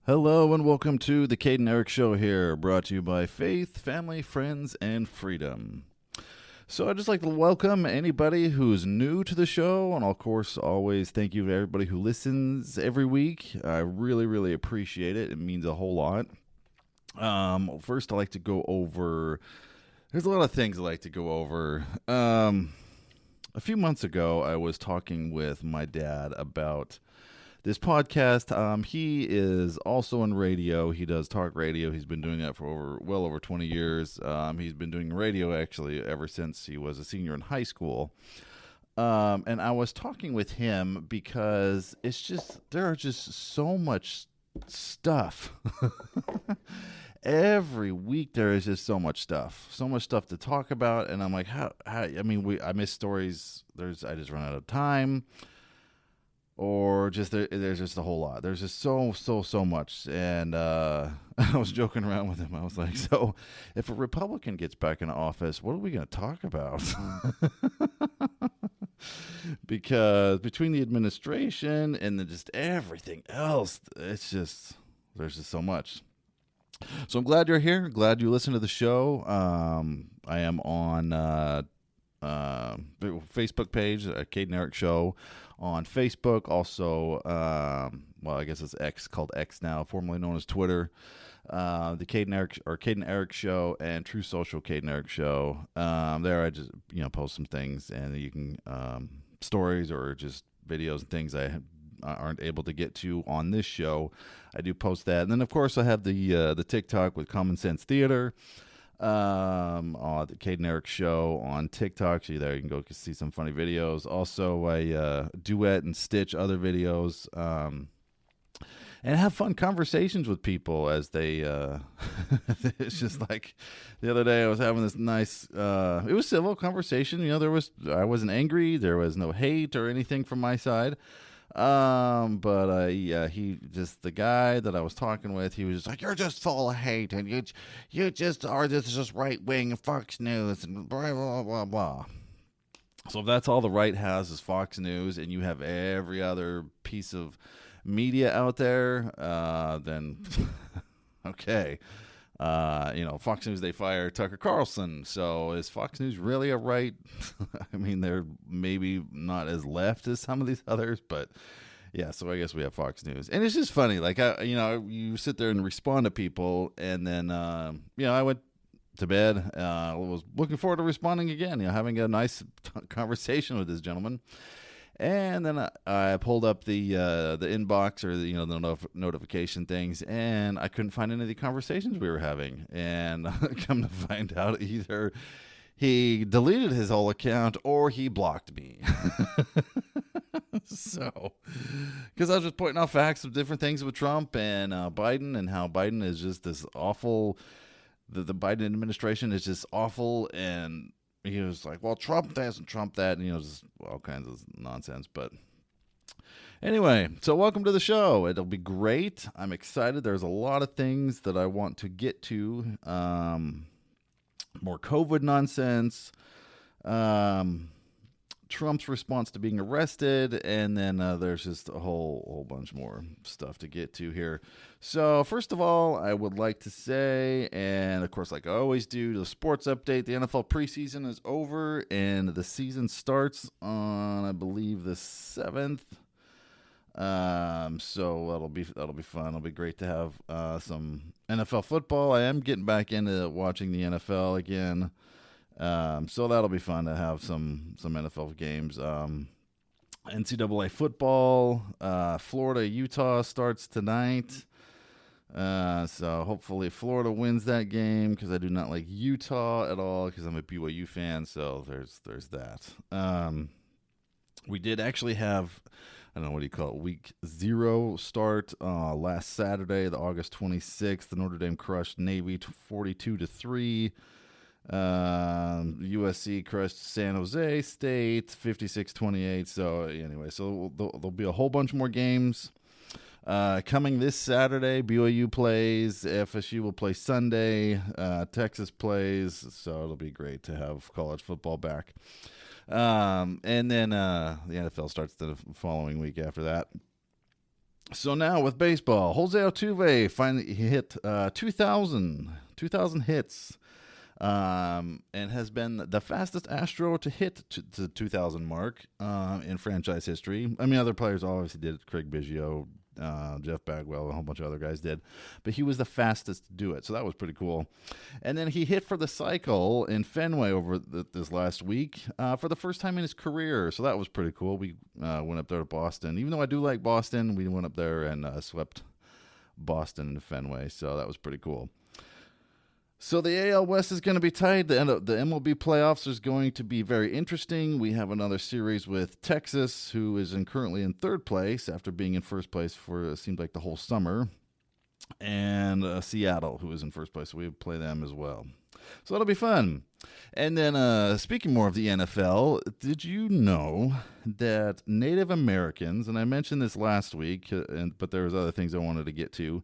Hello and welcome to the Cade and Eric Show here, brought to you by Faith, Family, Friends, and Freedom. So I'd just like to welcome anybody who's new to the show, and of course, always thank you to everybody who listens every week. I really, really appreciate it. It means a whole lot. First, I like to go over. There's a lot of things I like to go over. A few months ago, I was talking with my dad about this podcast. He is also in radio. He does talk radio. He's been doing that for well over 20 years. He's been doing radio actually ever since he was a senior in high school. And I was talking with him because there are just so much stuff. Every week there is just so much stuff to talk about, and I'm like, I miss stories. I just run out of time. Or just there's just a whole lot. There's just so much. And I was joking around with him. I was like, so if a Republican gets back in office, what are we going to talk about? Because between the administration and just everything else, there's just so much. So I'm glad you're here. Glad you listen to the show. I am on the Facebook page, Cade and Eric Show on Facebook. Also, I guess it's X, called X now, formerly known as Twitter. The Cade and Eric Show, and True Social Cade and Eric Show. There I just post some things, and you can stories or just videos and things I aren't able to get to on this show. I do post that, and then of course I have the TikTok with Common Sense Theater. The Cade and Eric Show on TikTok. So there you can go see some funny videos. Also, I duet and stitch other videos, and have fun conversations with people as they. It's just like the other day I was having this nice. It was civil conversation. I wasn't angry. There was no hate or anything from my side. But he just, the guy that I was talking with, he was just like, you're just full of hate, and you just are just right wing Fox News and blah blah blah blah. So if that's all the right has is Fox News, and you have every other piece of media out there, then okay. Fox News, they fire Tucker Carlson. So is Fox News really a right? I mean, they're maybe not as left as some of these others, but yeah, so I guess we have Fox News. And it's just funny. Like, you sit there and respond to people, and then, I went to bed. Was looking forward to responding again, having a nice conversation with this gentleman. And then I pulled up the inbox, or the notification things, and I couldn't find any of the conversations we were having. And come to find out, either he deleted his whole account or he blocked me. So, because I was just pointing out facts of different things with Trump and Biden, and how Biden is just this awful. The Biden administration is just awful, and he was like, well, Trump this and Trump that, and just all kinds of nonsense. But anyway, so welcome to the show. It'll be great. I'm excited. There's a lot of things that I want to get to. More COVID nonsense. Trump's response to being arrested, and then there's just a whole bunch more stuff to get to here. So first of all, I would like to say, and of course, like I always do, the sports update. The NFL preseason is over, and the season starts on, I believe, the 7th. So that'll be fun. It'll be great to have some NFL football. I am getting back into watching the NFL again. So that'll be fun to have some NFL games. NCAA football, Florida, Utah starts tonight. So hopefully Florida wins that game, because I do not like Utah at all, because I'm a BYU fan. So there's that. We did actually have, I don't know, what do you call it, week 0 start last Saturday, the August 26th. The Notre Dame crushed Navy 42-3. USC crushed San Jose State 56-28. So anyway, there'll be a whole bunch more games coming this Saturday. BYU plays, FSU will play Sunday, Texas plays, so it'll be great to have college football back. And then the NFL starts the following week after that. So now with baseball, Jose Altuve finally hit 2,000 hits, and has been the fastest Astro to hit the 2,000 mark in franchise history. I mean, other players obviously did it. Craig Biggio, Jeff Bagwell, a whole bunch of other guys did. But he was the fastest to do it, so that was pretty cool. And then he hit for the cycle in Fenway over this last week for the first time in his career, so that was pretty cool. We went up there to Boston. Even though I do like Boston, we went up there and swept Boston in Fenway, so that was pretty cool. So the AL West is going to be tight. The MLB playoffs is going to be very interesting. We have another series with Texas, who is currently in third place after being in first place for it seemed like the whole summer, and Seattle, who is in first place. So we play them as well. So that'll be fun. And then speaking more of the NFL, did you know that Native Americans, and I mentioned this last week, but there was other things I wanted to get to,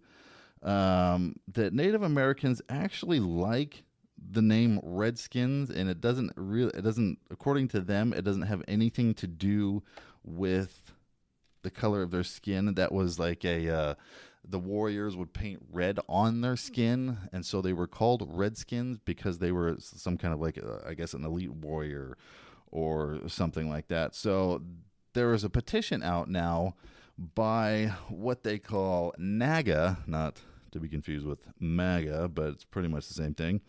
that Native Americans actually like the name Redskins, and it doesn't, according to them, it doesn't have anything to do with the color of their skin. That was like the Warriors would paint red on their skin, and so they were called Redskins because they were some kind of like, I guess, an elite warrior or something like that. So there is a petition out now by what they call NAGA, not to be confused with MAGA, but it's pretty much the same thing.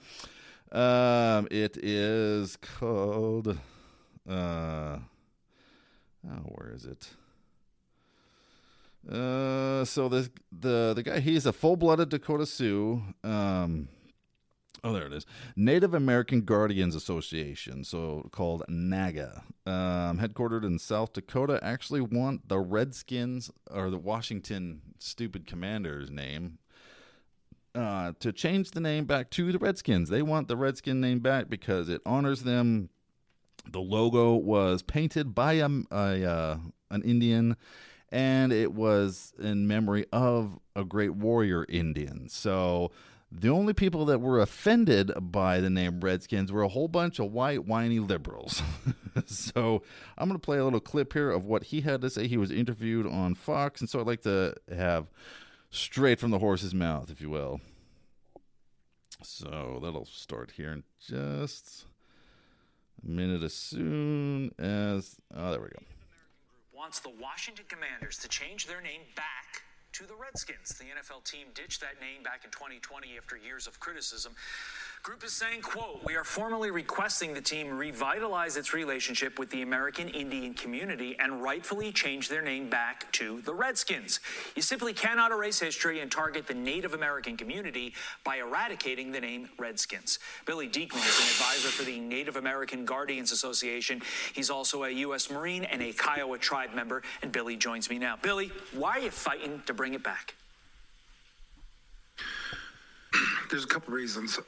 It is called, where is it? So the guy, he's a full-blooded Dakota Sioux. There it is. Native American Guardians Association, so called NAGA, headquartered in South Dakota, actually want the Redskins, or the Washington stupid Commanders name, to change the name back to the Redskins. They want the Redskin name back because it honors them. The logo was painted by an Indian, and it was in memory of a great warrior Indian. So the only people that were offended by the name Redskins were a whole bunch of white, whiny liberals. So I'm going to play a little clip here of what he had to say. He was interviewed on Fox, and so I'd like to have straight from the horse's mouth, if you will. So that'll start here in just a minute, as soon as... Oh, there we go. Wants the Washington Commanders to change their name back to the Redskins. The NFL team ditched that name back in 2020 after years of criticism. Group is saying, quote, "We are formally requesting the team revitalize its relationship with the American Indian community and rightfully change their name back to the Redskins. You simply cannot erase history and target the Native American community by eradicating the name Redskins." Billy Diekman is an advisor for the Native American Guardians Association. He's also a U.S. Marine and a Kiowa tribe member, and Billy joins me now. Billy, why are you fighting to bring it back? There's a couple reasons.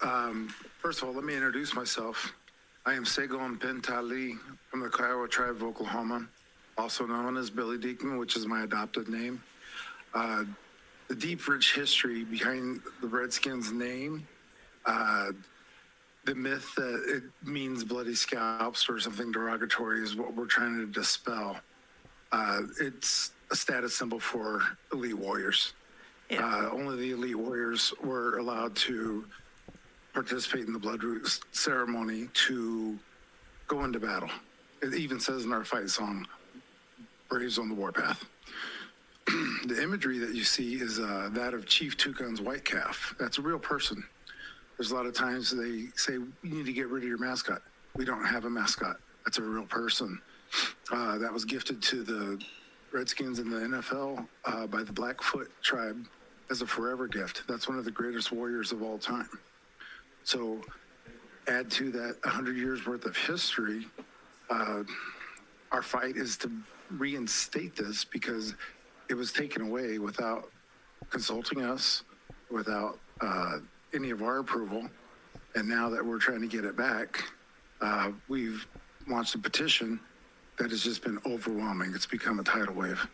First of all, let me introduce myself. I am Segon Pentali from the Kiowa tribe of Oklahoma, also known as Billy Diekman, which is my adopted name. The deep, rich history behind the Redskins name, the myth that it means bloody scalps or something derogatory is what we're trying to dispel. It's a status symbol for elite warriors. Yeah. Only the elite warriors were allowed to participate in the blood root ceremony to go into battle. It even says in our fight song, "Braves on the Warpath." The imagery that you see is that of Chief Tucan's white calf. That's a real person. There's a lot of times they say, "You need to get rid of your mascot." We don't have a mascot. That's a real person. That was gifted to the Redskins in the NFL by the Blackfoot tribe as a forever gift. That's one of the greatest warriors of all time. So add to that 100 years worth of history. Our fight is to reinstate this because it was taken away without consulting us, without any of our approval. And now that we're trying to get it back, we've launched a petition that has just been overwhelming. It's become a tidal wave.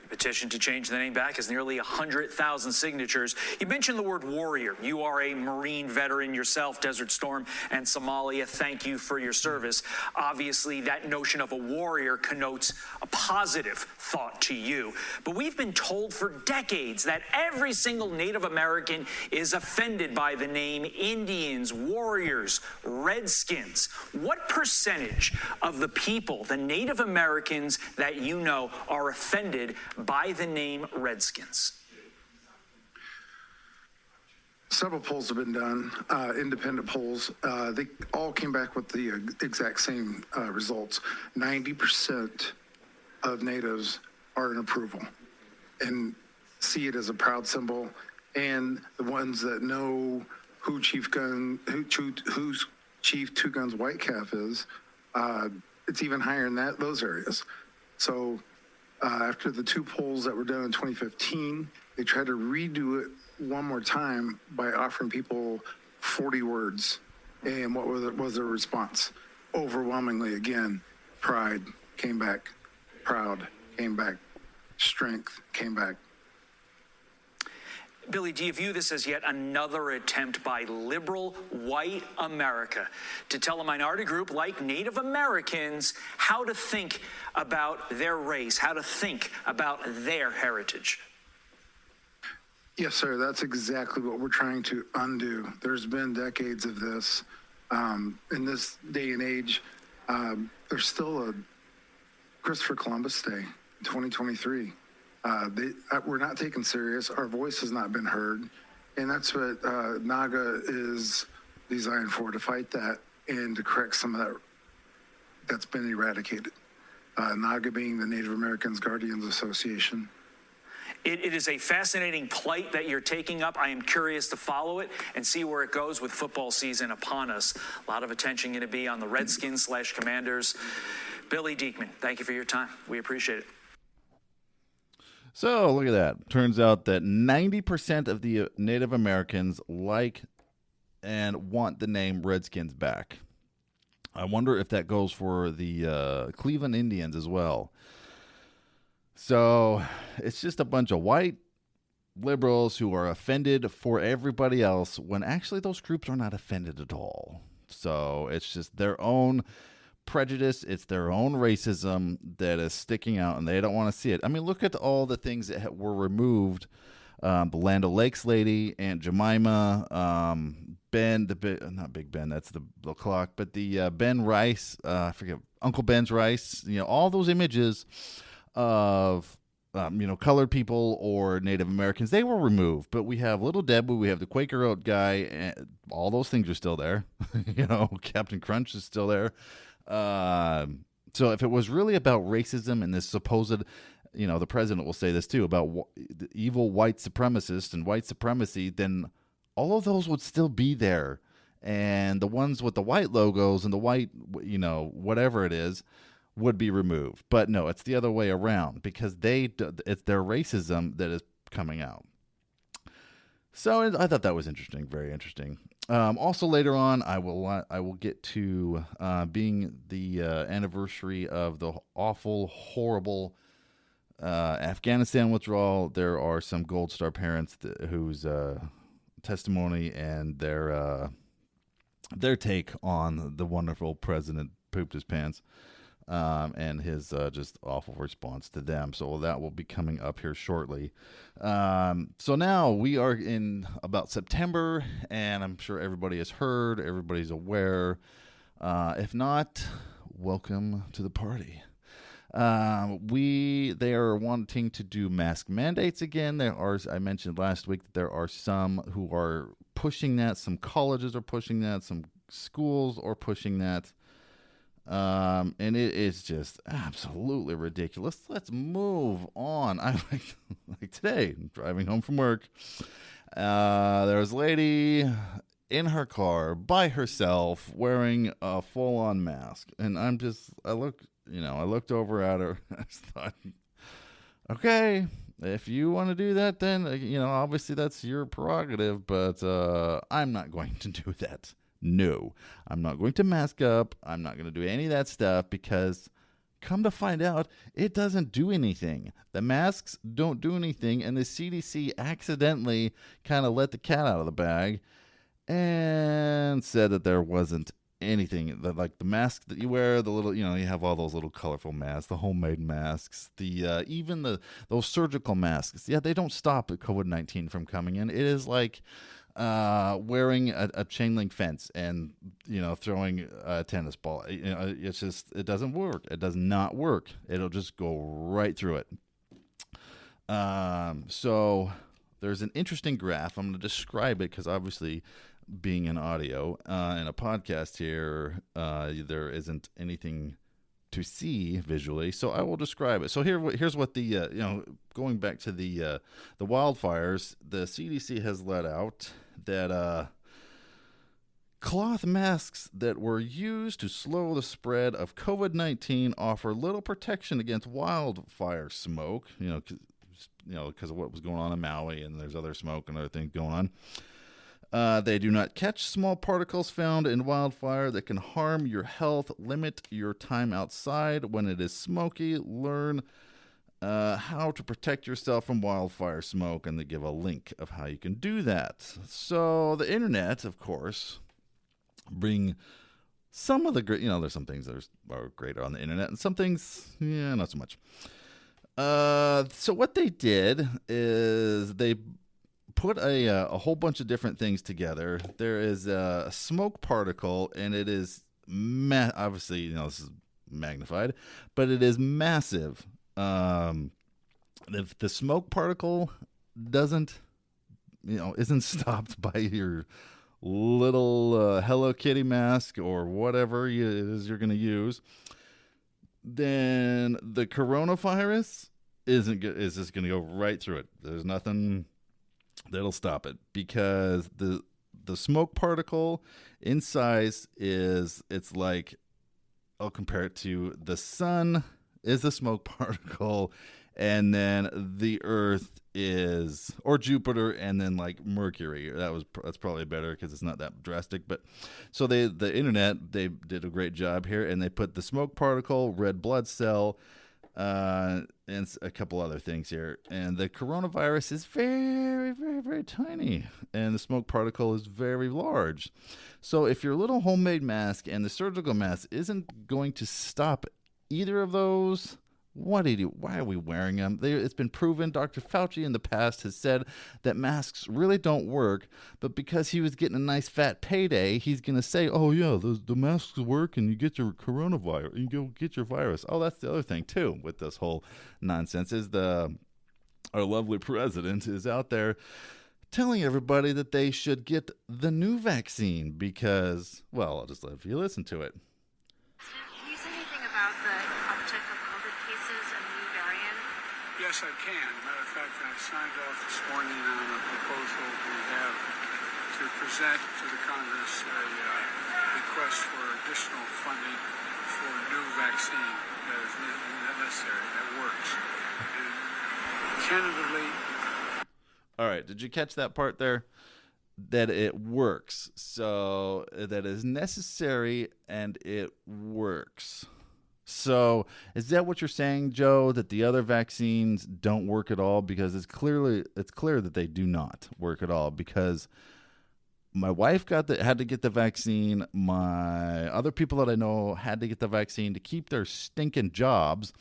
The petition to change the name back has nearly 100,000 signatures. You mentioned the word warrior. You are a Marine veteran yourself, Desert Storm and Somalia. Thank you for your service. Obviously, that notion of a warrior connotes a positive thought to you. But we've been told for decades that every single Native American is offended by the name Indians, Warriors, Redskins. What percentage of the people, the Native Americans that you know, are offended by the name Redskins? Several polls have been done, independent polls. They all came back with the exact same results. 90% of natives are in approval and see it as a proud symbol. And the ones that know who Chief Two Guns White Calf is, it's even higher in those areas. So after the two polls that were done in 2015, they tried to redo it one more time by offering people 40 words. And what was their response? Overwhelmingly, again, pride came back, proud came back, strength came back. Billy, do you view this as yet another attempt by liberal white America to tell a minority group like Native Americans how to think about their race, how to think about their heritage? Yes, sir. That's exactly what we're trying to undo. There's been decades of this. In this day and age, there's still a Christopher Columbus Day in 2023. We're not taken serious. Our voice has not been heard. And that's what NAGA is designed for, to fight that and to correct some of that that's been eradicated. NAGA being the Native Americans Guardians Association. It is a fascinating plight that you're taking up. I am curious to follow it and see where it goes with football season upon us. A lot of attention going to be on the Redskins/Commanders. Billy Diekman, thank you for your time. We appreciate it. So look at that. Turns out that 90% of the Native Americans like and want the name Redskins back. I wonder if that goes for the Cleveland Indians as well. So it's just a bunch of white liberals who are offended for everybody else when actually those groups are not offended at all. So it's just their own prejudice. It's their own racism that is sticking out, and they don't want to see it. I mean, look at all the things that were removed. The Land O'Lakes lady, Aunt Jemima, Ben, not Big Ben, that's the clock, but the Ben Rice, I forget, Uncle Ben's Rice, all those images of, colored people or Native Americans, they were removed. But we have Little Debbie, we have the Quaker Oat guy, and all those things are still there. Captain Crunch is still there. So if it was really about racism and this supposed, the president will say this too, about the evil white supremacists and white supremacy, then all of those would still be there. And the ones with the white logos and the white, whatever it is, would be removed. But no, it's the other way around, because it's their racism that is coming out. So I thought that was interesting, very interesting. Also later on, I will get to being the anniversary of the awful, horrible Afghanistan withdrawal. There are some Gold Star parents whose testimony and their take on the wonderful president pooped his pants. And his just awful response to them. So that will be coming up here shortly. So now we are in about September, and I'm sure everybody has heard, everybody's aware. If not, welcome to the party. They are wanting to do mask mandates again. I mentioned last week that there are some who are pushing that. Some colleges are pushing that. Some schools are pushing that. And it is just absolutely ridiculous. Let's move on. I like today, driving home from work. There was a lady in her car by herself wearing a full-on mask, and I looked over at her. I just thought, okay, if you want to do that, then obviously that's your prerogative. But I'm not going to do that. No, I'm not going to mask up. I'm not going to do any of that stuff, because come to find out, it doesn't do anything. The masks don't do anything, and the CDC accidentally kind of let the cat out of the bag and said that there wasn't anything that, like the mask that you wear, the little, you have all those little colorful masks, the homemade masks, the even those surgical masks. Yeah, they don't stop COVID-19 from coming in. It is like wearing a chain link fence and throwing a tennis ball. It's just, it doesn't work. It does not work. It'll just go right through it. So there's an interesting graph. I'm going to describe it because obviously, being in audio and a podcast here, there isn't anything to see visually, so I will describe it. So here's what the going back to the wildfires, the CDC has let out that cloth masks that were used to slow the spread of COVID-19 offer little protection against wildfire smoke. Because of what was going on in Maui, and there's other smoke and other things going on. They do not catch small particles found in wildfire that can harm your health. Limit your time outside when it is smoky. Learn how to protect yourself from wildfire smoke, and they give a link of how you can do that. So the internet, of course, bring some of the great, there's some things that are great on the internet, and some things, not so much. So what they did is they put a whole bunch of different things together. There is a smoke particle, and it is obviously, this is magnified, but it is massive. If the smoke particle isn't stopped by your little Hello Kitty mask or whatever it is you're going to use, then the coronavirus is just going to go right through it. There's nothing that'll stop it, because the smoke particle in size it's like, I'll compare it to the sun is a smoke particle, and then the Earth is, or Jupiter, and then like Mercury. That's probably better because it's not that drastic. But so the internet, they did a great job here, and they put the smoke particle, red blood cell, and a couple other things here. And the coronavirus is very, very, very tiny, and the smoke particle is very large. So if your little homemade mask and the surgical mask isn't going to stop either of those, what do you do? Why are we wearing them? It's been proven. Dr. Fauci in the past has said that masks really don't work, but because he was getting a nice fat payday, he's going to say, oh, yeah, the masks work and you get your coronavirus, you go get your virus. Oh, that's the other thing, too, with this whole nonsense is our lovely president is out there telling everybody that they should get the new vaccine because, well, I'll just let you listen to it. Can you say anything about the uptick of COVID cases and the new variant? Yes, I can. Matter of fact, I signed off this morning on a proposal we have to present to the Congress a request for additional funding for a new vaccine that is necessary, that works. And tentatively... All right, did you catch that part there? That it works. So that is necessary and it works. So is that what you're saying, Joe, that the other vaccines don't work at all? Because it's clear that they do not work at all, because my wife had to get the vaccine. My other people that I know had to get the vaccine to keep their stinking jobs,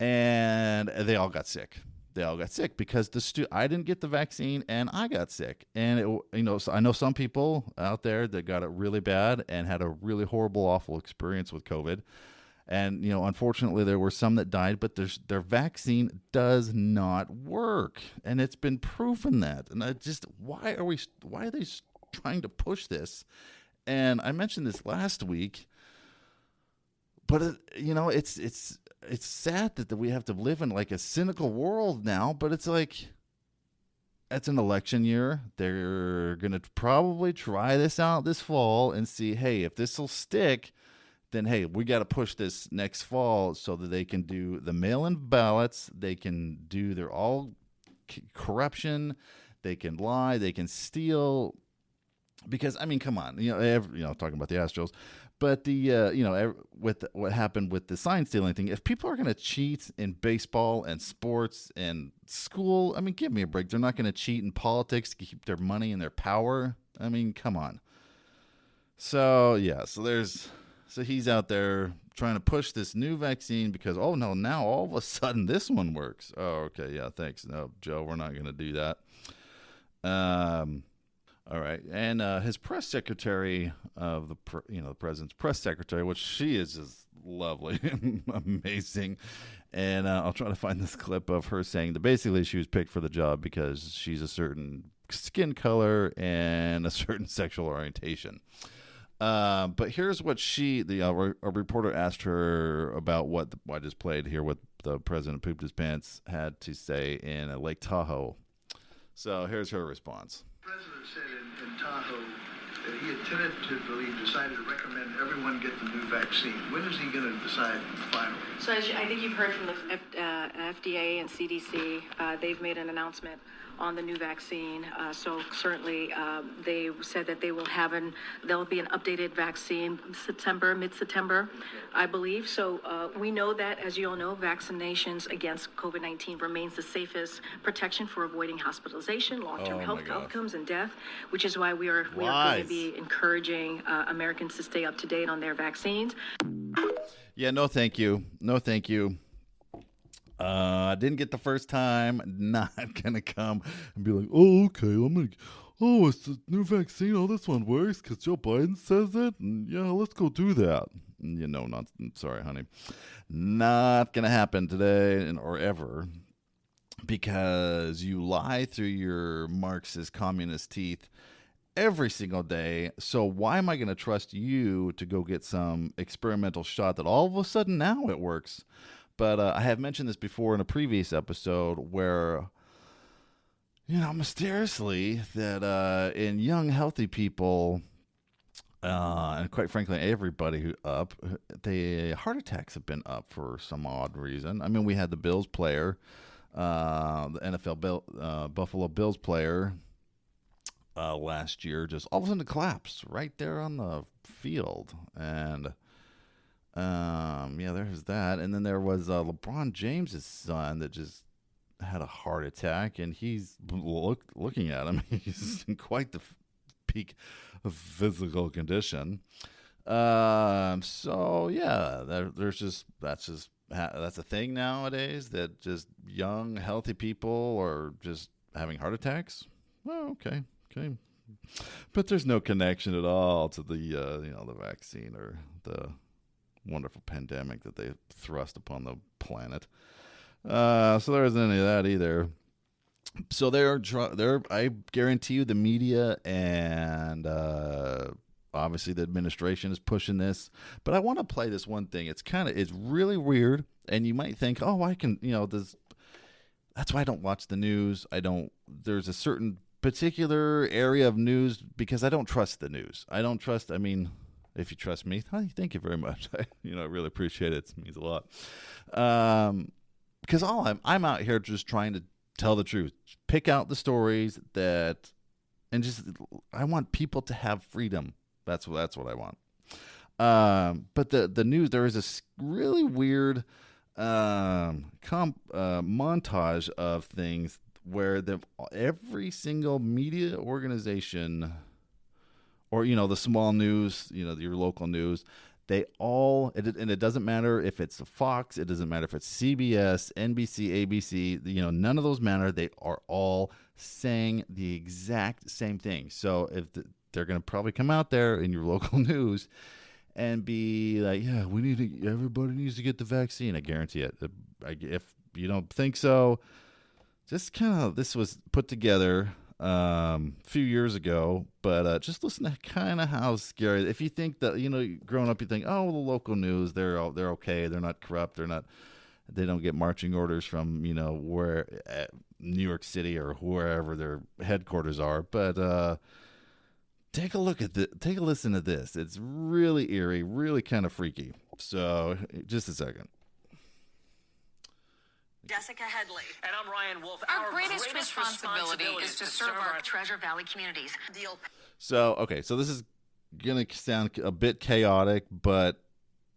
and they all got sick. They all got sick because I didn't get the vaccine and I got sick. And so I know some people out there that got it really bad and had a really horrible, awful experience with COVID. And unfortunately, there were some that died. But their vaccine does not work, and it's been proven that. And why are they trying to push this? And I mentioned this last week, but it's sad that we have to live in like a cynical world now, but it's like, it's an election year. They're going to probably try this out this fall and see, hey, if this will stick, then, hey, we got to push this next fall so that they can do the mail-in ballots. They can do their all corruption. They can lie. They can steal. Because, I mean, come on, talking about the Astros. But with what happened with the sign stealing thing, if people are going to cheat in baseball and sports and school, I mean, give me a break. They're not going to cheat in politics to keep their money and their power. I mean, come on. So he's out there trying to push this new vaccine because, oh no, now all of a sudden this one works. Oh, okay, yeah, thanks. No, Joe, we're not going to do that. All right, and his press secretary of the president's press secretary, which she is just lovely, amazing, and I'll try to find this clip of her saying that basically she was picked for the job because she's a certain skin color and a certain sexual orientation. But here's what a reporter asked her about what I just played here, what the president pooped his pants had to say in Lake Tahoe. So here's her response. The president said in Tahoe that he had tentatively decided to recommend everyone get the new vaccine. When is he going to decide finally? So I think you've heard from the FDA and CDC. They've made an announcement on the new vaccine. So certainly they said that there'll be an updated vaccine mid-September, I believe. So we know that, as you all know, vaccinations against COVID-19 remains the safest protection for avoiding hospitalization, long-term health outcomes, and death, which is why we are going to be encouraging Americans to stay up to date on their vaccines. Yeah, no thank you. No thank you. I didn't get the first time. Not gonna come and be like, oh, okay, it's the new vaccine. Oh, this one works because Joe Biden says it. And yeah, let's go do that. Not sorry, honey. Not gonna happen today or ever, because you lie through your Marxist communist teeth every single day. So why am I going to trust you to go get some experimental shot that all of a sudden now it works? But I have mentioned this before in a previous episode where, mysteriously that in young, healthy people, and quite frankly, everybody the heart attacks have been up for some odd reason. I mean, we had the Bills player, the NFL Buffalo Bills player, last year, just all of a sudden collapsed right there on the field. And there's that. And then there was LeBron James's son that just had a heart attack, and he's looking at him. He's in quite the peak of physical condition. So yeah, that's a thing nowadays, that just young, healthy people are just having heart attacks. Oh, okay. But there's no connection at all to the vaccine or the wonderful pandemic that they thrust upon the planet. So there isn't any of that either. So I guarantee you, the media and obviously the administration is pushing this. But I want to play this one thing. It's really weird, and you might think, oh, I can, that's why I don't watch the news. There's a certain particular area of news because I don't trust the news. If you trust me, thank you very much. I really appreciate it. It means a lot. Because I'm out here just trying to tell the truth, pick out the stories I want people to have freedom. That's what I want. But the news, there is a really weird montage of things where every single media organization, or the small news, your local news, and it doesn't matter if it's Fox, it doesn't matter if it's CBS, NBC, ABC, none of those matter. They are all saying the exact same thing. So if they're going to probably come out there in your local news and be like, yeah, everybody needs to get the vaccine. I guarantee it. If you don't think so, just this was put together a few years ago, but just listen to kind of how scary. If you think that, growing up, you think, oh, the local news, they're okay, they're not corrupt, they don't get marching orders from where New York City or wherever their headquarters are. But take a listen to this. It's really eerie, really kind of freaky. So just a second. Jessica Headley. And I'm Ryan Wolf. Our greatest responsibility is to serve our Treasure Valley communities. So this is going to sound a bit chaotic, but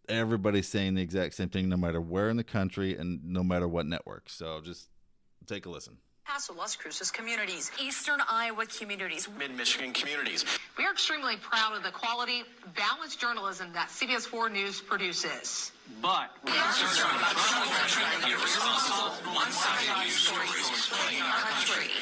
everybody's saying the exact same thing no matter where in the country and no matter what network. So just take a listen. Paso, Las Cruces communities, Eastern Iowa communities, Mid-Michigan communities. We are extremely proud of the quality, balanced journalism that CBS 4 News produces. But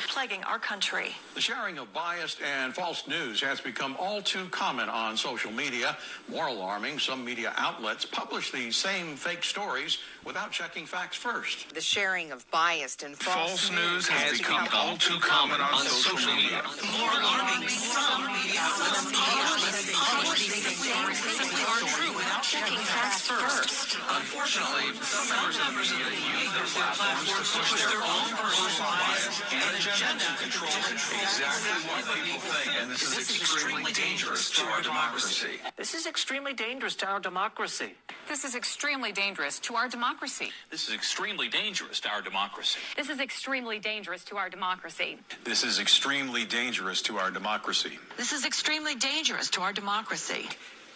Plaguing our country. The sharing of biased and false news has become all too common on social media. More alarming, some media outlets publish these same fake stories without checking facts first. The sharing of biased and false news has become all too common on social media. More alarming, some media outlets publish these same fake stories without checking facts first. Unfortunately, some members of the media use their platforms to push their own personal bias and agenda to control exactly what people think, and this is extremely dangerous to our democracy. This is extremely dangerous to our democracy. This is extremely dangerous to our democracy. This is extremely dangerous to our democracy. This is extremely dangerous to our democracy. This is extremely dangerous to our democracy. This is extremely dangerous to our democracy.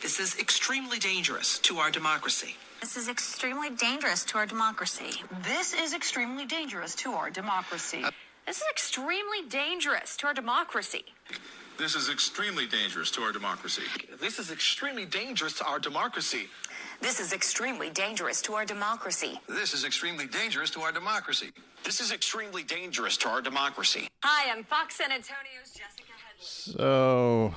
This is extremely dangerous to our democracy. This is extremely dangerous to our democracy. This is extremely dangerous to our democracy. This is extremely dangerous to our democracy. This is extremely dangerous to our democracy. This is extremely dangerous to our democracy. This is extremely dangerous to our democracy. This is extremely dangerous to our democracy. This is extremely dangerous to our democracy. Hi, I'm Fox San Antonio's Jessica Headley. So,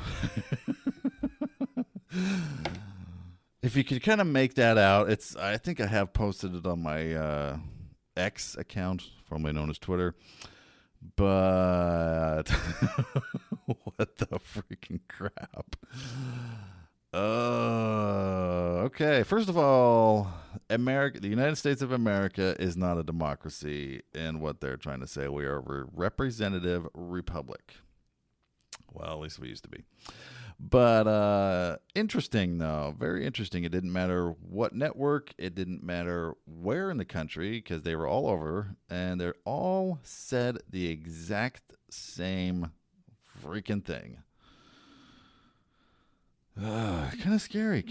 if you could kind of make that out, I think I have posted it on my X account, formerly known as Twitter. But what the freaking crap? Okay. First of all, the United States of America is not a democracy in what they're trying to say. We are a representative republic. Well, at least we used to be. But interesting, though. Very interesting. It didn't matter what network. It didn't matter where in the country, because they were all over, and they all said the exact same freaking thing. Kind of scary.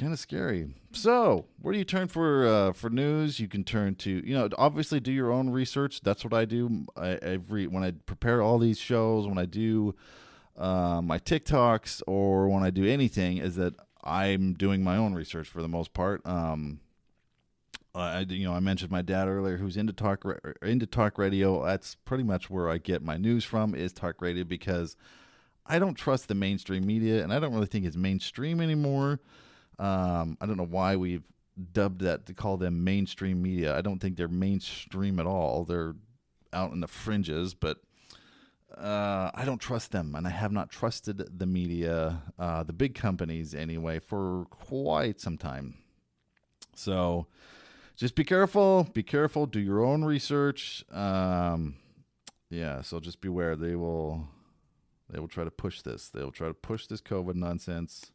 So, where do you turn for news? You can turn to, obviously do your own research. That's what I do. When I prepare all these shows, when I do my TikToks, or when I do anything, is that I'm doing my own research for the most part. I mentioned my dad earlier, who's into talk radio. That's pretty much where I get my news from, is talk radio, because I don't trust the mainstream media, and I don't really think it's mainstream anymore. I don't know why we've dubbed that to call them mainstream media. I don't think they're mainstream at all. They're out in the fringes, but I don't trust them, and I have not trusted the media, the big companies anyway, for quite some time. So just be careful, do your own research. So just beware. They will try to push this. They will try to push this COVID nonsense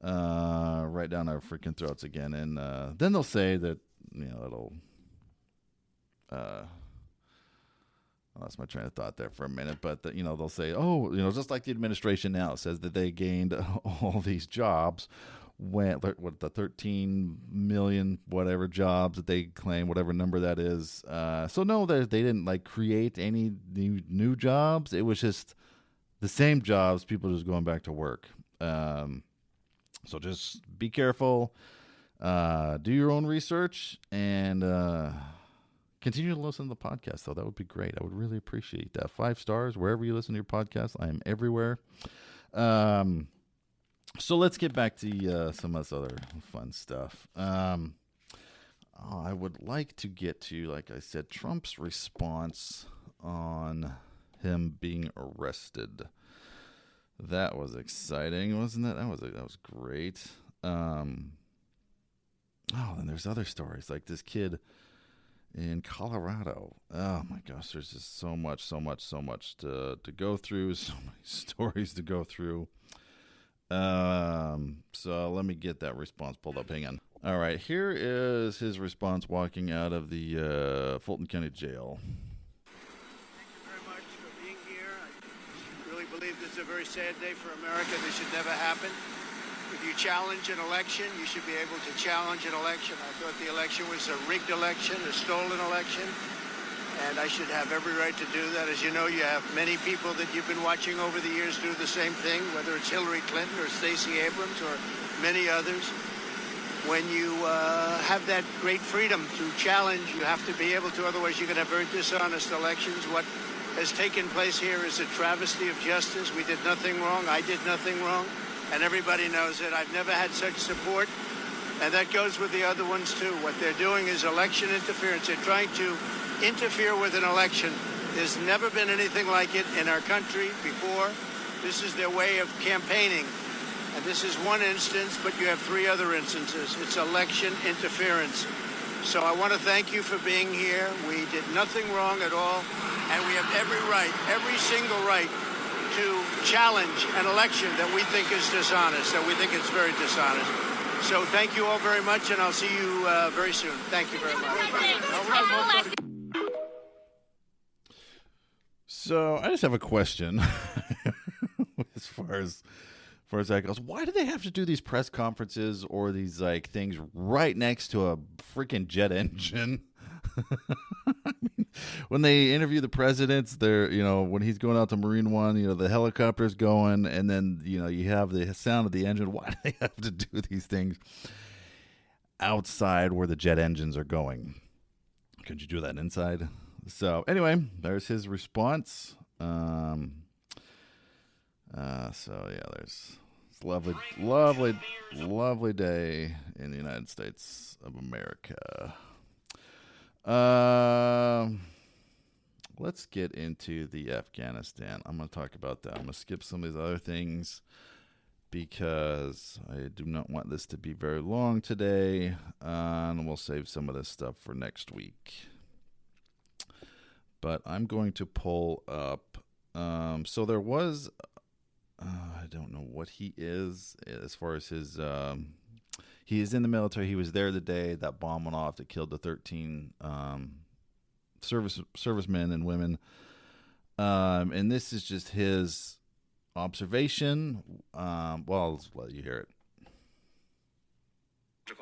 right down our freaking throats again. And then they'll say that, it'll... I lost my train of thought there for a minute, but they'll say, just like the administration now says that they gained all these jobs, the 13 million whatever jobs that they claim, whatever number that is. So no, they didn't create any new jobs. It was just the same jobs, people just going back to work. So just be careful, do your own research, and continue to listen to the podcast, though. That would be great. I would really appreciate that. 5 stars, wherever you listen to your podcast. I am everywhere. So let's get back to some of this other fun stuff. I would like to get to, like I said, Trump's response on him being arrested. That was exciting, wasn't it? That was great. And there's other stories, like this kid in Colorado. Oh my gosh, there's just so much to go through, so many stories to go through. So let me get that response pulled up. Hang on. All right, here is his response walking out of the Fulton County Jail. Thank you very much for being here. I really believe this is a very sad day for America. This should never happen. If you challenge an election, you should be able to challenge an election. I thought the election was a rigged election, a stolen election, and I should have every right to do that. As you know, you have many people that you've been watching over the years do the same thing, whether it's Hillary Clinton or Stacey Abrams or many others. When you have that great freedom to challenge, you have to be able to, otherwise you're going to have very dishonest elections. What has taken place here is a travesty of justice. We did nothing wrong. I did nothing wrong. And everybody knows it. I've never had such support. And that goes with the other ones, too. What they're doing is election interference. They're trying to interfere with an election. There's never been anything like it in our country before. This is their way of campaigning. And this is one instance, but you have three other instances. It's election interference. So I want to thank you for being here. We did nothing wrong at all. And we have every right, every single right, to challenge an election that we think is dishonest, that we think is very dishonest. So thank you all very much, and I'll see you very soon. Thank you very much. So I just have a question as far as that goes. Why do they have to do these press conferences or these like things right next to a freaking jet engine? I mean, when they interview the presidents, they're, when he's going out to Marine One, the helicopter's going, and then, you have the sound of the engine. Why do they have to do these things outside where the jet engines are going? Could you do that inside? So anyway, there's his response. So yeah, there's this lovely day in the United States of America. Let's get into the Afghanistan. I'm going to talk about that. I'm going to skip some of these other things because I do not want this to be very long today, and we'll save some of this stuff for next week. But I'm going to pull up. So there was, I don't know what he is as far as his. He is in the military. He was there the day that bomb went off that killed the 13 servicemen and women. And this is just his observation. Well, I'll let you hear it.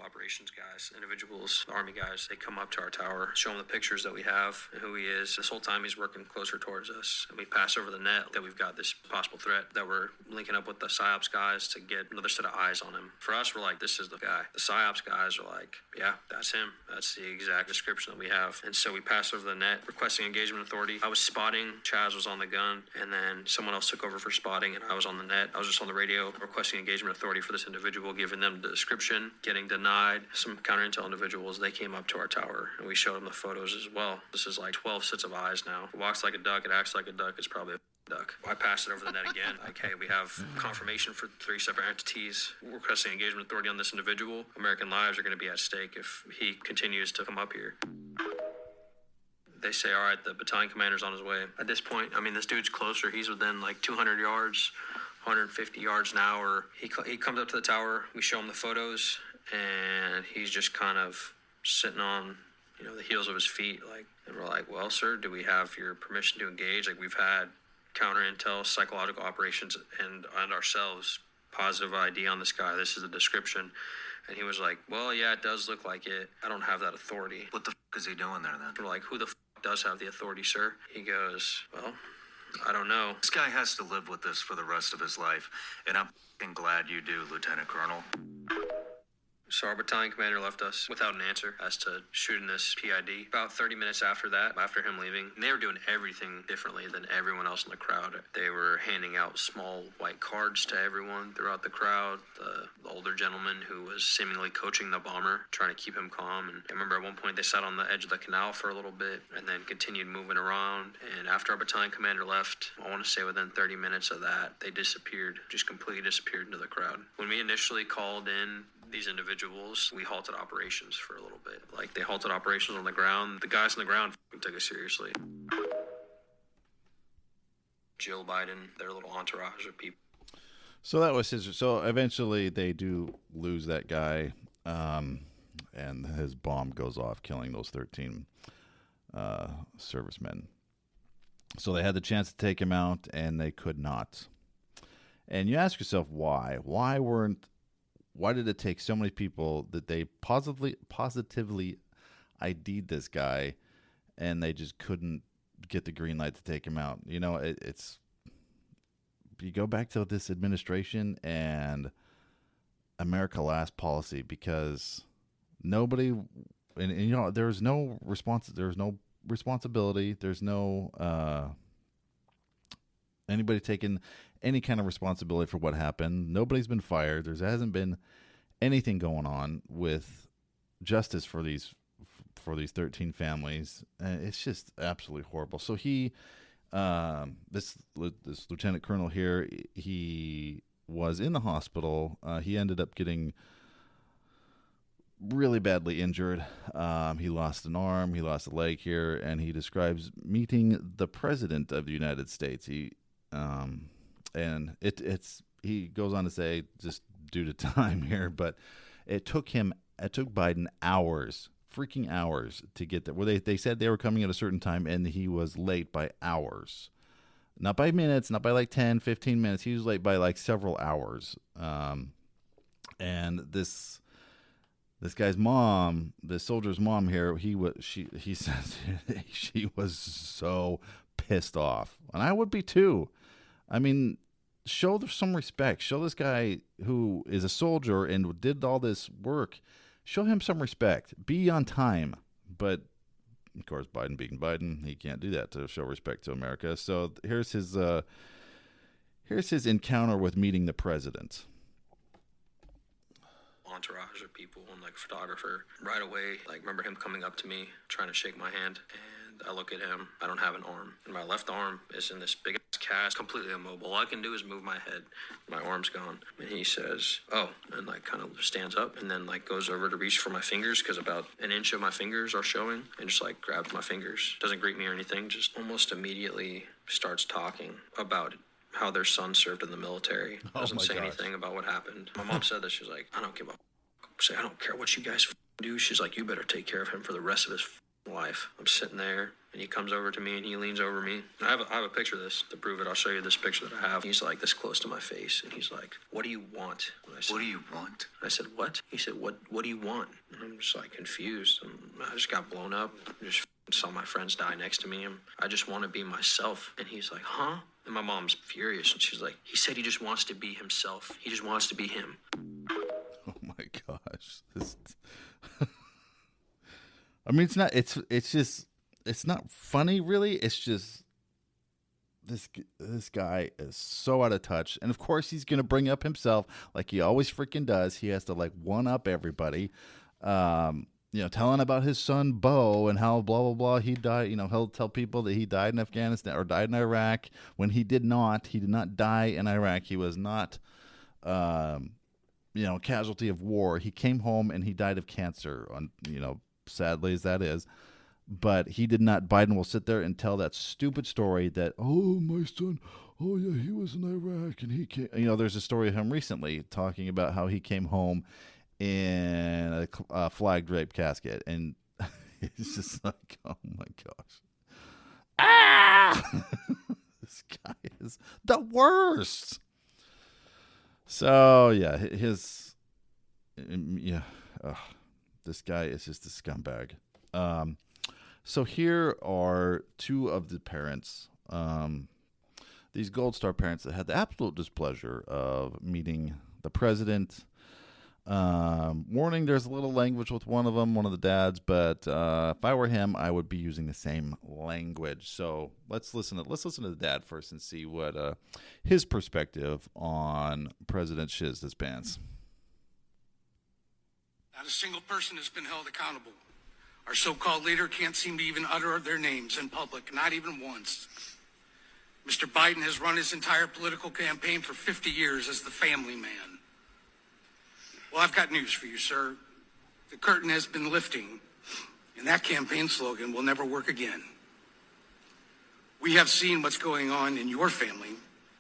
Operations guys, individuals, Army guys, they come up to our tower, show them the pictures that we have and who he is. This whole time he's working closer towards us, and we pass over the net that we've got this possible threat, that we're linking up with the PSYOPs guys to get another set of eyes on him. For us, we're like, this is the guy. The PSYOPs guys are like, yeah, that's him. That's the exact description that we have. And so we pass over the net, requesting engagement authority. I was spotting, Chaz was on the gun, and then someone else took over for spotting, and I was on the net. I was just on the radio requesting engagement authority for this individual, giving them the description, getting denied. Some counter-intel individuals, they came up to our tower, and we showed them the photos as well. This is like 12 sets of eyes now. It walks like a duck, it acts like a duck, it's probably a duck. I passed it over the net again. Like, hey, we have confirmation for 3 separate entities. We're requesting engagement authority on this individual. American lives are going to be at stake if he continues to come up here. They say, all right, the battalion commander's on his way. At this point, I mean, this dude's closer. He's within like 200 yards, 150 yards an hour. He comes up to the tower. We show him the photos, and he's just kind of sitting on, the heels of his feet. And we're like, well, sir, do we have your permission to engage? Like, we've had counter intel, psychological operations, and ourselves positive ID on this guy. This is the description. And he was like, well, yeah, it does look like it. I don't have that authority. What the is he doing there then? We're like, who the does have the authority, sir? He goes, well, I don't know. This guy has to live with this for the rest of his life, and I'm glad you do, Lieutenant Colonel. So our battalion commander left us without an answer as to shooting this PID. About 30 minutes after that, after him leaving, they were doing everything differently than everyone else in the crowd. They were handing out small white cards to everyone throughout the crowd. The older gentleman who was seemingly coaching the bomber, trying to keep him calm. And I remember at one point they sat on the edge of the canal for a little bit and then continued moving around. And after our battalion commander left, I want to say within 30 minutes of that, they disappeared, just completely disappeared into the crowd. When we initially called in these individuals, we halted operations for a little bit. Like, they halted operations on the ground. The guys on the ground took it seriously. Jill Biden, their little entourage of people. So that was his. So eventually they do lose that guy, and his bomb goes off, killing those 13 servicemen. So they had the chance to take him out, and they could not. And you ask yourself why? Why did it take so many people that they positively ID'd this guy, and they just couldn't get the green light to take him out. You know, it's you go back to this administration and America Last policy, because nobody, and you know, there's no responsibility. There's no anybody taking any kind of responsibility for what happened. Nobody's been fired. There hasn't been anything going on with justice for these 13 families. It's just absolutely horrible. So he, this lieutenant colonel here, he was in the hospital. He ended up getting really badly injured. He lost an arm, he lost a leg here, and he describes meeting the president of the United States. He he goes on to say, just due to time here, but it took Biden freaking hours to get there. Well, they said they were coming at a certain time, and he was late by hours. Not by minutes, not by like 10, 15 minutes. He was late by like several hours. And this guy's mom, this soldier's mom here, he says she was so pissed off. And I would be too. I mean, show some respect. Show this guy who is a soldier and did all this work, show him some respect. Be on time. But of course, Biden being Biden, he can't do that to show respect to America. So here's his encounter with meeting the president. Entourage of people and like a photographer. Right away, like remember him coming up to me, trying to shake my hand, and I look at him. I don't have an arm, and my left arm is in this big ass cast, completely immobile. All I can do is move my head. My arm's gone. And he says, "Oh," and like kind of stands up, and then like goes over to reach for my fingers because about an inch of my fingers are showing, and just like grabs my fingers. Doesn't greet me or anything. Just almost immediately starts talking about it. How their son served in the military. Doesn't say anything about what happened. My mom said this. She's like, I don't give a say, I don't care what you guys do. She's like, you better take care of him for the rest of his life. I'm sitting there, and he comes over to me, and he leans over me. And I have a picture of this to prove it. I'll show you this picture that I have. He's like this close to my face, and he's like, what do you want? I said, what do you want? I said, what? He said, what do you want? And I'm just like confused. I just got blown up. Just saw my friends die next to me, and I just want to be myself. And he's like, huh? And my mom's furious, and she's like, he said he just wants to be himself. He just wants to be him. Oh my gosh. I mean, it's not funny really. It's just this guy is so out of touch. And of course he's going to bring up himself like he always freaking does. He has to like one up everybody. You know, telling about his son Bo and how blah blah blah he died. You know, he'll tell people that he died in Afghanistan or died in Iraq when he did not. He did not die in Iraq. He was not, casualty of war. He came home and he died of cancer. Sadly as that is, but he did not. Biden will sit there and tell that stupid story that my son. Oh yeah, he was in Iraq and he came. There's a story of him recently talking about how he came home in a flag draped casket, and it's just like, oh my gosh, this guy is the worst. So yeah, this guy is just a scumbag. So here are two of the parents, these Gold Star parents that had the absolute displeasure of meeting the president. Warning, there's a little language with one of the dads, but if I were him, I would be using the same language. So let's listen to the dad first and see what his perspective on President Shiz his pants. Not a single person has been held accountable. Our so-called leader can't seem to even utter their names in public, not even once. Mr. Biden has run his entire political campaign for 50 years as the family man. Well, I've got news for you, sir. The curtain has been lifting, and that campaign slogan will never work again. We have seen what's going on in your family,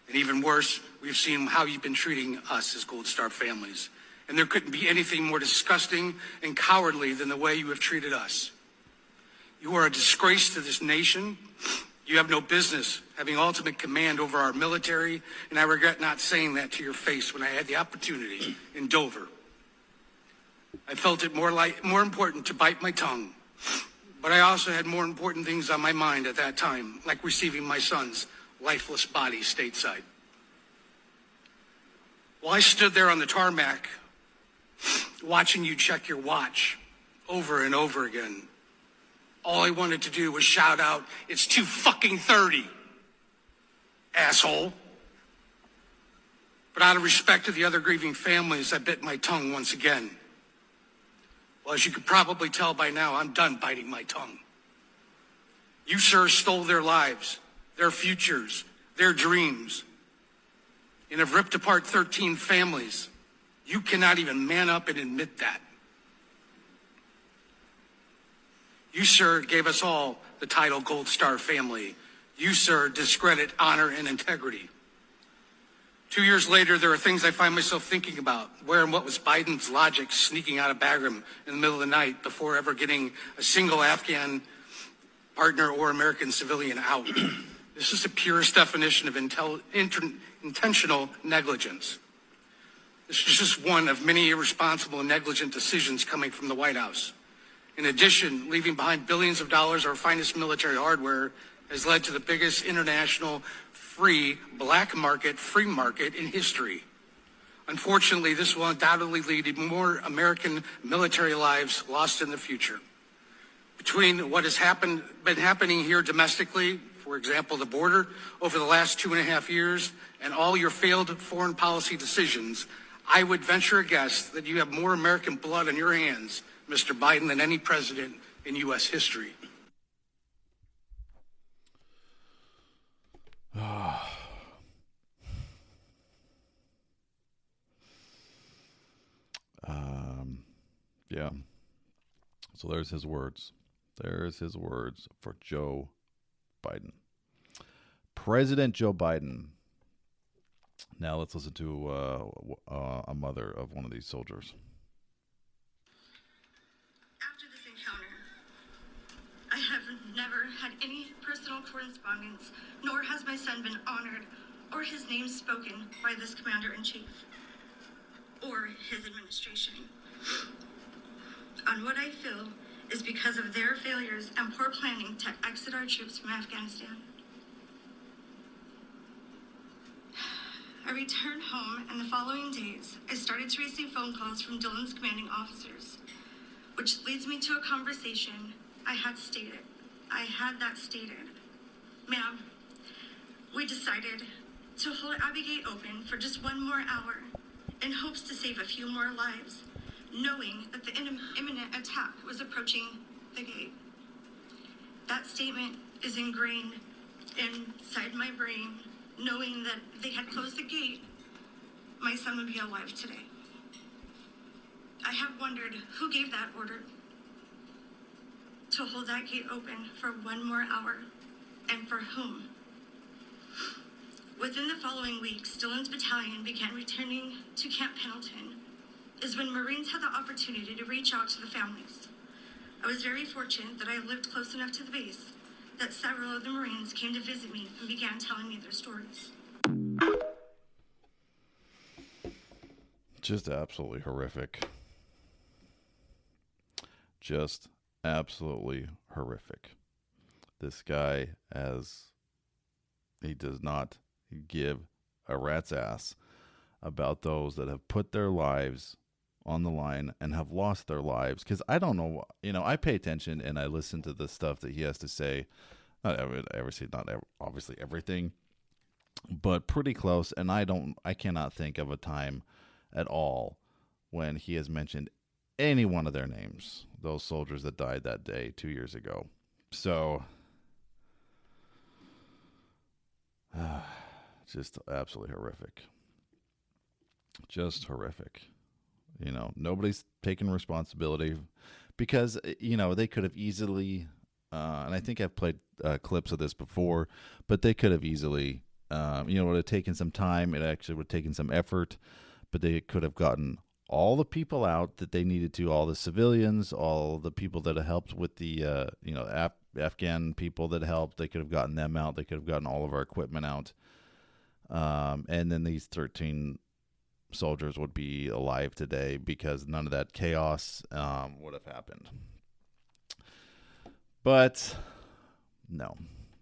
and even worse, we've seen how you've been treating us as Gold Star families. And there couldn't be anything more disgusting and cowardly than the way you have treated us. You are a disgrace to this nation. You have no business having ultimate command over our military, and I regret not saying that to your face when I had the opportunity in Dover. I felt it more important to bite my tongue, but But I also had more important things on my mind at that time, like receiving my son's lifeless body stateside. While I stood there on the tarmac, watching you check your watch over and over again, all I wanted to do was shout out, "It's 2:30, asshole." But out of respect to the other grieving families, I bit my tongue once again. Well, as you could probably tell by now, I'm done biting my tongue. You, sir, stole their lives, their futures, their dreams, and have ripped apart 13 families. You cannot even man up and admit that. You, sir, gave us all the title Gold Star family. You, sir, discredit honor and integrity. 2 years later, there are things I find myself thinking about. Where and what was Biden's logic sneaking out of Bagram in the middle of the night before ever getting a single Afghan partner or American civilian out? This is the purest definition of intentional negligence. This is just one of many irresponsible and negligent decisions coming from the White House. In addition, leaving behind billions of dollars of our finest military hardware has led to the biggest international free market in history. Unfortunately, this will undoubtedly lead to more American military lives lost in the future. Between what has been happening here domestically, for example, the border, over the last 2.5 years, and all your failed foreign policy decisions, I would venture a guess that you have more American blood on your hands, Mr. Biden, than any president in U.S. history. Yeah. So there's his words. There's his words for Joe Biden. President Joe Biden. Now let's listen to a mother of one of these soldiers. After this encounter, I have never had any personal correspondence, nor has my son been honored or his name spoken by this commander-in-chief or his administration on what I feel is because of their failures and poor planning to exit our troops from Afghanistan. I returned home, and the following days, I started to receive phone calls from Dillon's commanding officers, which leads me to a conversation I had stated. Ma'am, we decided to hold Abbey Gate open for just one more hour in hopes to save a few more lives, knowing that the imminent attack was approaching the gate. That statement is ingrained inside my brain, knowing that if they had closed the gate, my son would be alive today. I have wondered who gave that order to hold that gate open for one more hour, and for whom. Within the following weeks, Dillon's battalion began returning to Camp Pendleton, is when Marines had the opportunity to reach out to the families. I was very fortunate that I lived close enough to the base that several of the Marines came to visit me and began telling me their stories. Just absolutely horrific. Just absolutely horrific. This guy he does not give a rat's ass about those that have put their lives on the line and have lost their lives. Because I don't know, I pay attention and I listen to the stuff that he has to say. Not obviously everything, but pretty close. And I cannot think of a time at all when he has mentioned any one of their names, those soldiers that died that day 2 years ago. So, just absolutely horrific. Just horrific. Nobody's taking responsibility because, they could have easily, and I think I've played clips of this before, but they could have easily, it would have taken some time. It actually would have taken some effort, but they could have gotten all the people out that they needed to, all the civilians, all the people that have helped with the, Afghan people that helped. They could have gotten them out. They could have gotten all of our equipment out. And then these 13 soldiers would be alive today because none of that chaos would have happened. But no,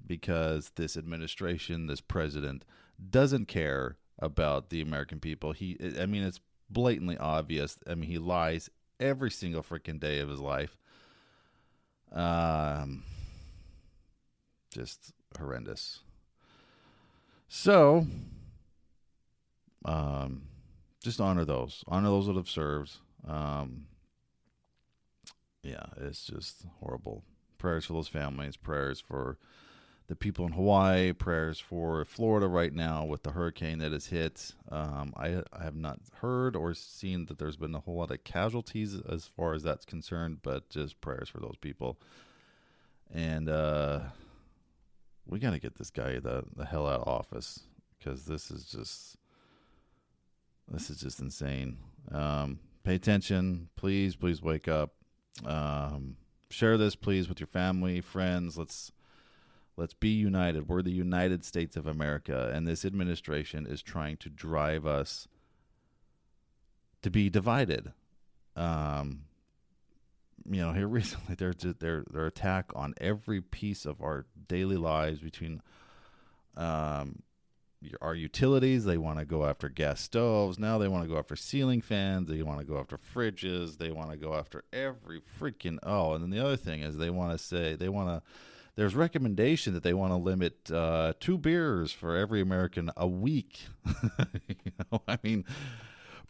because this administration, this president, doesn't care about the American people. It's blatantly obvious. I mean, he lies every single freaking day of his life. Just horrendous. So, just honor those that have served. Yeah, it's just horrible. Prayers for those families, prayers for the people in Hawaii, prayers for Florida right now with the hurricane that has hit. I have not heard or seen that there's been a whole lot of casualties as far as that's concerned, but just prayers for those people. And we got to get this guy the hell out of office, because this is just insane. Pay attention. Please wake up. Share this, please, with your family, friends. Let's be united. We're the United States of America, and this administration is trying to drive us to be divided. Here recently, their attack on every piece of our daily lives between our utilities. They want to go after gas stoves. Now they want to go after ceiling fans. They want to go after fridges. They want to go after every freaking... Oh, and then the other thing is there's recommendation that they want to limit 2 beers for every American a week.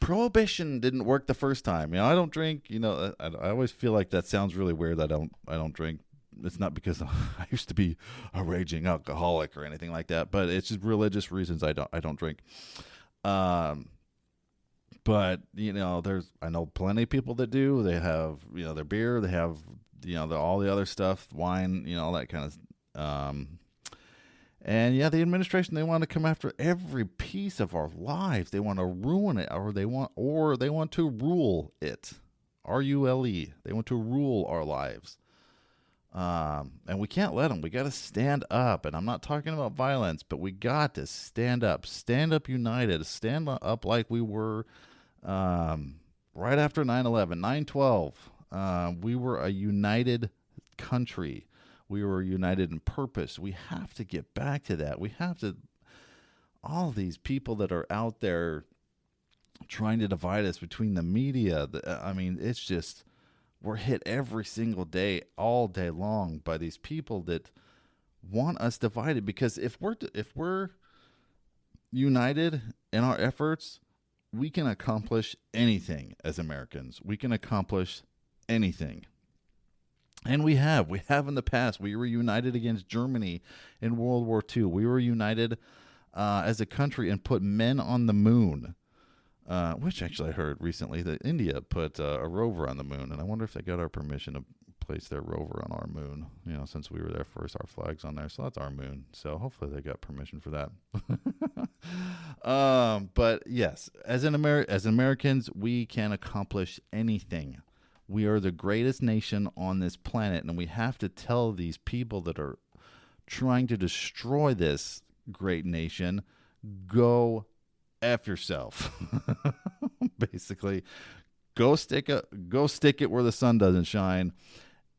Prohibition didn't work the first time. I don't drink. I always feel like that sounds really weird. I don't drink. It's not because I used to be a raging alcoholic or anything like that, but it's just religious reasons I don't drink. But I know plenty of people that do. They have their beer. They have all the other stuff, wine, all that kind of. And the administration, they want to come after every piece of our lives. They want to ruin it, or they want to rule it. RULE. They want to rule our lives. And we can't let them. We got to stand up. And I'm not talking about violence, but we got to stand up united, stand up like we were right after 9/11, 9/12. We were a united country. We were united in purpose. We have to get back to that. We have to, all these people that are out there trying to divide us between the media. It's just, we're hit every single day, all day long, by these people that want us divided. Because if we're united in our efforts, we can accomplish anything as Americans. We can accomplish anything. And we have in the past. We were united against Germany in World War II. We were united as a country and put men on the moon. Which actually I heard recently that India put a rover on the moon, and I wonder if they got our permission to place their rover on our moon. Since we were there first, our flag's on there, so that's our moon. So hopefully they got permission for that. But yes, as Americans, we can accomplish anything. We are the greatest nation on this planet, and we have to tell these people that are trying to destroy this great nation, go F yourself. Basically, go stick it where the sun doesn't shine,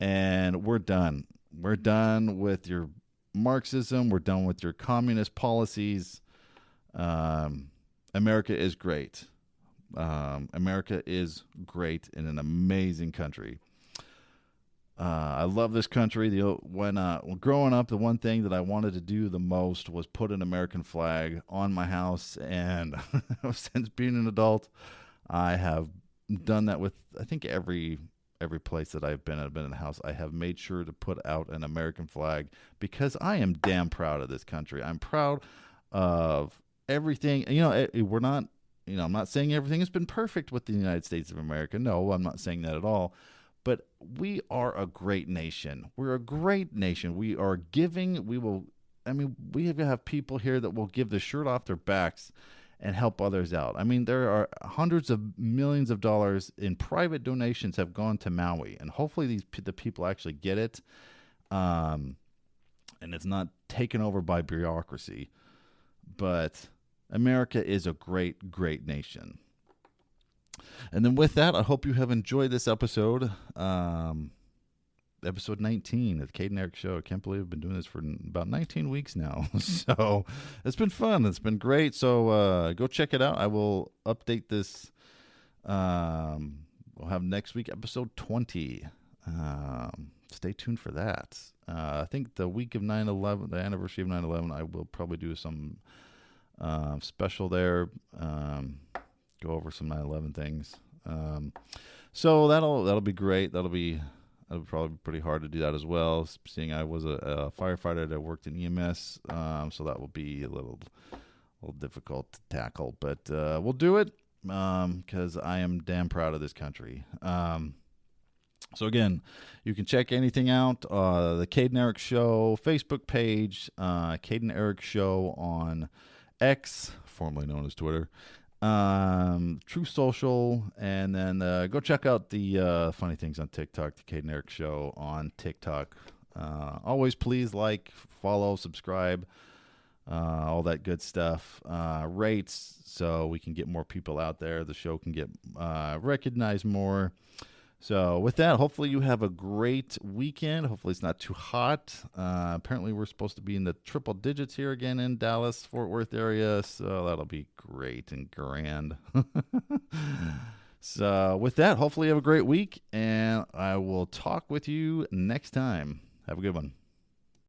and we're done. We're done with your Marxism. We're done with your communist policies. America is great. America is great and an amazing country. I love this country. When growing up, the one thing that I wanted to do the most was put an American flag on my house, and since being an adult, I have done that with, I think, every place that I've been in a house. I have made sure to put out an American flag because I am damn proud of this country. I'm proud of everything. We're not. I'm not saying everything has been perfect with the United States of America. No, I'm not saying that at all. But we are a great nation. We're a great nation. We are giving. We have people here that will give the shirt off their backs and help others out. There are hundreds of millions of dollars in private donations have gone to Maui, and hopefully the people actually get it, and it's not taken over by bureaucracy. But America is a great, great nation. And then with that, I hope you have enjoyed this episode. episode 19 of the Cade and Eric Show. I can't believe I've been doing this for about 19 weeks now. So it's been fun. It's been great. So go check it out. I will update this. We'll have next week episode 20. Stay tuned for that. I think the week of 9/11, the anniversary of 9/11, I will probably do some special there. Go over some 9/11 things. So that'll be great. That'll probably be pretty hard to do that as well, seeing I was a firefighter that worked in EMS. So that will be a little difficult to tackle, but we'll do it because I am damn proud of this country. So again, you can check anything out. The Cade and Eric Show Facebook page, Cade and Eric Show on X, formerly known as Twitter, True Social, and then go check out the funny things on TikTok, the Cade and Eric Show on TikTok. Always please like, follow, subscribe, all that good stuff. Rates so we can get more people out there. The show can get recognized more. So with that, hopefully you have a great weekend. Hopefully it's not too hot. Apparently we're supposed to be in the triple digits here again in Dallas, Fort Worth area. So that'll be great and grand. So with that, hopefully you have a great week, and I will talk with you next time. Have a good one.